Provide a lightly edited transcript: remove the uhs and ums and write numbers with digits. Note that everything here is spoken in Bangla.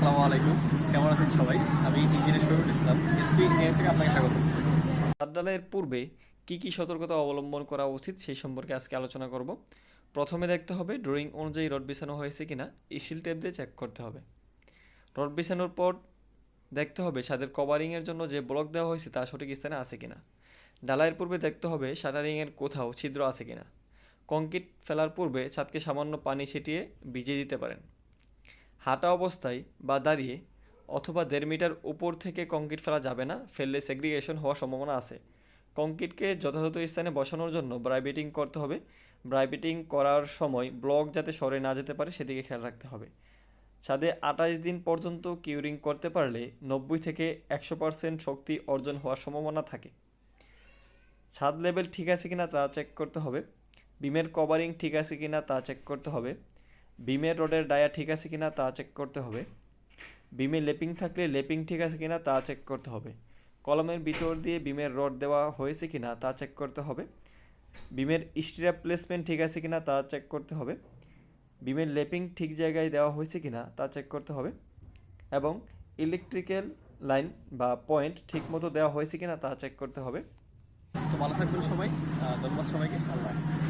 আসসালামু আলাইকুম, কেমন আছেন সবাই? আমি engineer Shahidul Islam, SP engineer থেকে আপনাকে স্বাগত। ছাদ ঢালাইয়ের পূর্বে কি কি সতর্কতা অবলম্বন করা উচিত সেই সম্পর্কে আজকে আলোচনা করব। প্রথমে দেখতে হবে ড্রয়িং অনুযায়ী রড বিছানো হয়েছে কিনা, ইস্টিল টেপ দিয়ে চেক করতে হবে। রড বিছানোর পর দেখতে হবে ছাদের কভারিংয়ের জন্য যে ব্লক দেওয়া হয়েছে তা সঠিক স্থানে আছে কিনা। ঢালাইয়ের পূর্বে দেখতে হবে শাটারিংয়ের কোথাও ছিদ্র আছে কিনা। কংক্রিট ফেলার পূর্বে ছাদকে সামান্য পানি ছিটিয়ে ভিজিয়ে দিতে পারেন। হাঁটা অবস্থায় বা দাঁড়িয়ে অথবা 1.5 মিটার উপর থেকে কংক্রিট ফেলা যাবে না, ফেললে সেগ্রিগেশন হওয়ার সম্ভাবনা আছে। কংক্রিটকে যথাযথ স্থানে বসানোর জন্য ব্রাইবেটিং করতে হবে। ব্রাইবেটিং করার সময় ব্লক যাতে সরে না যেতে পারে সেদিকে খেয়াল রাখতে হবে। ছাদে 28 দিন পর্যন্ত কিউরিং করতে পারলে 90 থেকে 100% শক্তি অর্জন হওয়ার সম্ভাবনা থাকে। ছাদ লেভেল ঠিক আছে কিনা তা চেক করতে হবে। বিমের কভারিং ঠিক আছে কিনা তা চেক করতে হবে। বিমের রডের ডায়া ঠিক আছে কিনা তা চেক করতে হবে। বিমে লেপিং থাকলে লেপিং ঠিক আছে কিনা তা চেক করতে হবে। কলমের ভিতর দিয়ে বিমের রড দেওয়া হয়েছে কিনা তা চেক করতে হবে। বিমের স্ট্র্যাপ প্লেসমেন্ট ঠিক আছে কিনা তা চেক করতে হবে। বিমের লেপিং ঠিক জায়গায় দেওয়া হয়েছে কিনা তা চেক করতে হবে এবং ইলেকট্রিক্যাল লাইন বা পয়েন্ট ঠিক মতো দেওয়া হয়েছে কিনা তা চেক করতে হবে। তো ভালো থাকবেন সবাই, ধন্যবাদ সবাইকে, আল্লাহ হাফেজ।